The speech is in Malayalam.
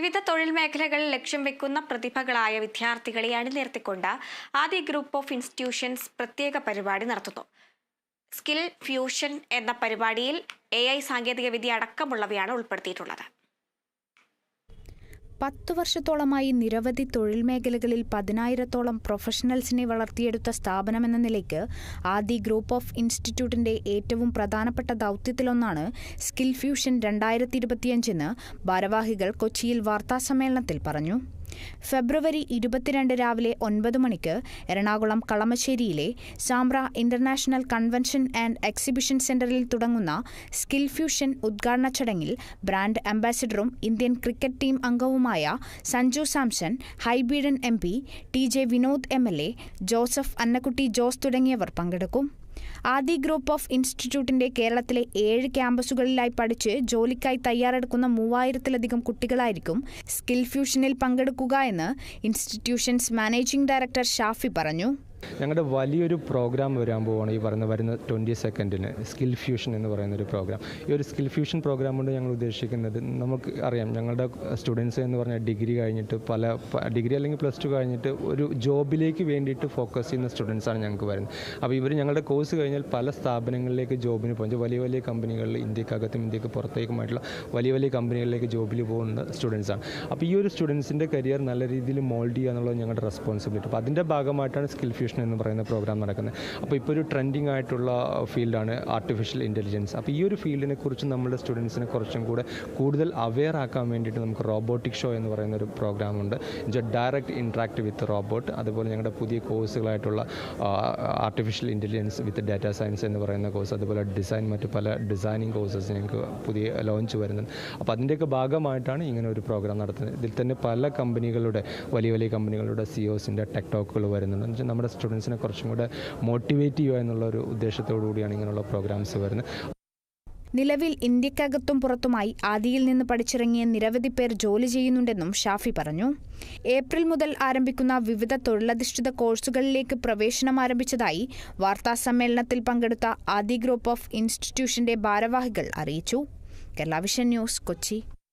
വിവിധ തൊഴിൽ മേഖലകളിൽ ലക്ഷ്യം വെക്കുന്ന പ്രതിഭകളായ വിദ്യാർത്ഥികളെ അണിനിരത്തിക്കൊണ്ട് ആദി ഗ്രൂപ്പ് ഓഫ് ഇൻസ്റ്റിറ്റ്യൂഷൻസ് പ്രത്യേക പരിപാടി നടത്തുന്നു. സ്കിൽ ഫ്യൂഷൻ എന്ന പരിപാടിയിൽ AI സാങ്കേതികവിദ്യ അടക്കമുള്ളവയാണ് ഉൾപ്പെടുത്തിയിട്ടുള്ളത്. 10 വർഷത്തോളമായി നിരവധി തൊഴിൽ മേഖലകളിൽ 10,000-ഓളം പ്രൊഫഷണൽസിനെ വളർത്തിയെടുത്ത സ്ഥാപനമെന്ന നിലയ്ക്ക് ആദി ഗ്രൂപ്പ് ഓഫ് ഇൻസ്റ്റിറ്റ്യൂട്ടിന്റെ ഏറ്റവും പ്രധാനപ്പെട്ട ദൗത്യത്തിലൊന്നാണ് സ്കിൽ ഫ്യൂഷൻ 2025 ഭാരവാഹികൾ കൊച്ചിയിൽ വാർത്താസമ്മേളനത്തിൽ പറഞ്ഞു. ഫെബ്രുവരി 22 രാവിലെ 9 മണിക്ക് എറണാകുളം കളമശ്ശേരിയിലെ Samra international convention and exhibition സെന്ററിൽ തുടങ്ങുന്ന സ്കിൽ ഫ്യൂഷൻ ഉദ്ഘാടന ചടങ്ങിൽ ബ്രാൻഡ് അംബാസിഡറും ഇന്ത്യൻ ക്രിക്കറ്റ് ടീം അംഗവുമായ സഞ്ജു സാംസൺ, ഹൈബീഡൻ MP, TJ Vinod MLA, Joseph Annakutty Jose തുടങ്ങിയവർ പങ്കെടുക്കും. ആദി ഗ്രൂപ്പ് ഓഫ് ഇൻസ്റ്റിറ്റ്യൂട്ടിന്റെ കേരളത്തിലെ 7 ക്യാമ്പസുകളിലായി പഠിച്ച് ജോലിക്കായി തയ്യാറെടുക്കുന്ന 3000-ലധികം കുട്ടികളായിരിക്കും സ്കിൽ ഫ്യൂഷനിൽ പങ്കെടുക്കുക എന്ന് ഇൻസ്റ്റിറ്റ്യൂഷൻസ് മാനേജിംഗ് ഡയറക്ടർ ഷാഫി പറഞ്ഞു. ഞങ്ങളുടെ വലിയൊരു പ്രോഗ്രാം വരാൻ പോവുകയാണ്. വരുന്ന 22 സ്കിൽ ഫ്യൂഷൻ എന്ന് പറയുന്നൊരു പ്രോഗ്രാം. ഈ ഒരു സ്കിൽ ഫ്യൂഷൻ പ്രോഗ്രാം കൊണ്ട് ഞങ്ങൾ ഉദ്ദേശിക്കുന്നത്, നമുക്ക് അറിയാം ഞങ്ങളുടെ സ്റ്റുഡൻസ് എന്ന് പറഞ്ഞാൽ ഡിഗ്രി കഴിഞ്ഞിട്ട് ഡിഗ്രി അല്ലെങ്കിൽ +2 കഴിഞ്ഞിട്ട് ഒരു ജോബിലേക്ക് വേണ്ടിയിട്ട് ഫോക്കസ് ചെയ്യുന്ന സ്റ്റുഡൻസാണ് ഞങ്ങൾക്ക് വരുന്നത്. അപ്പോൾ ഇവർ ഞങ്ങളുടെ കോഴ്സ് കഴിഞ്ഞാൽ പല സ്ഥാപനങ്ങളിലേക്ക് ജോബിന് പോകും. വലിയ വലിയ കമ്പനികളിൽ ഇന്ത്യക്കകത്തും ഇന്ത്യക്ക് പുറത്തേക്കുമായിട്ടുള്ള വലിയ കമ്പനികളിലേക്ക് ജോബിൽ പോകുന്ന സ്റ്റുഡൻസാണ്. അപ്പോൾ ഈ ഒരു സ്റ്റുഡൻസിൻ്റെ കരിയർ നല്ല രീതിയിൽ മോൾഡ് ചെയ്യുക എന്നുള്ളത് ഞങ്ങളുടെ റെസ്പോൺസിബിലിറ്റി. അപ്പോൾ അതിൻ്റെ ഭാഗമായിട്ടാണ് സ്കിൽ ഫ്യൂഷൻ എന്ന് പറയുന്ന പ്രോഗ്രാം നടക്കുന്നത്. അപ്പോൾ ഇപ്പോൾ ഒരു ട്രെൻഡിങ് ആയിട്ടുള്ള ഫീൽഡാണ് ആർട്ടിഫിഷ്യൽ ഇൻ്റലിജൻസ്. അപ്പോൾ ഈ ഒരു ഫീൽഡിനെ കുറിച്ച് നമ്മുടെ സ്റ്റുഡൻസിനെ കുറച്ചും കൂടെ കൂടുതൽ അവെയർ ആക്കാൻ വേണ്ടിയിട്ട് നമുക്ക് റോബോട്ടിക് ഷോ എന്ന് പറയുന്ന ഒരു പ്രോഗ്രാമുണ്ട്. Direct interact with robot. അതുപോലെ ഞങ്ങളുടെ പുതിയ കോഴ്സുകളായിട്ടുള്ള artificial intelligence with data science എന്ന് പറയുന്ന കോഴ്സ്, അതുപോലെ മറ്റു പല ഡിസൈനിങ് കോഴ്സസ് ഞങ്ങൾക്ക് പുതിയ ലോഞ്ച് വരുന്നുണ്ട്. അപ്പോൾ അതിൻ്റെയൊക്കെ ഭാഗമായിട്ടാണ് ഇങ്ങനെ ഒരു പ്രോഗ്രാം നടത്തുന്നത്. ഇതിൽ തന്നെ പല കമ്പനികളുടെ വലിയ കമ്പനികളുടെ CEOസിൻ്റെ ടെക് ടോക്കുകൾ വരുന്നുണ്ട്. നമ്മുടെ സ്റ്റുഡൻസിനെ കുറച്ചും കൂടെ മോട്ടിവേറ്റ് ചെയ്യുക എന്നുള്ളൊരു ഉദ്ദേശത്തോടു കൂടിയാണ് ഇങ്ങനെയുള്ള പ്രോഗ്രാംസ് വരുന്നത്. നിലവിൽ ഇന്ത്യക്കകത്തും പുറത്തുമായി ആദിയിൽ നിന്ന് പഠിച്ചിറങ്ങിയ നിരവധി പേർ ജോലി ചെയ്യുന്നുണ്ടെന്നും ഷാഫി പറഞ്ഞു. ഏപ്രിൽ മുതൽ ആരംഭിക്കുന്ന വിവിധ തൊഴിലധിഷ്ഠിത കോഴ്സുകളിലേക്ക് പ്രവേശനം ആരംഭിച്ചതായി വാർത്താസമ്മേളനത്തിൽ പങ്കെടുത്ത ആദി ഗ്രൂപ്പ് ഓഫ് ഇൻസ്റ്റിറ്റ്യൂഷന്റെ ഭാരവാഹികൾ അറിയിച്ചു. Kerala vision news, Kochi.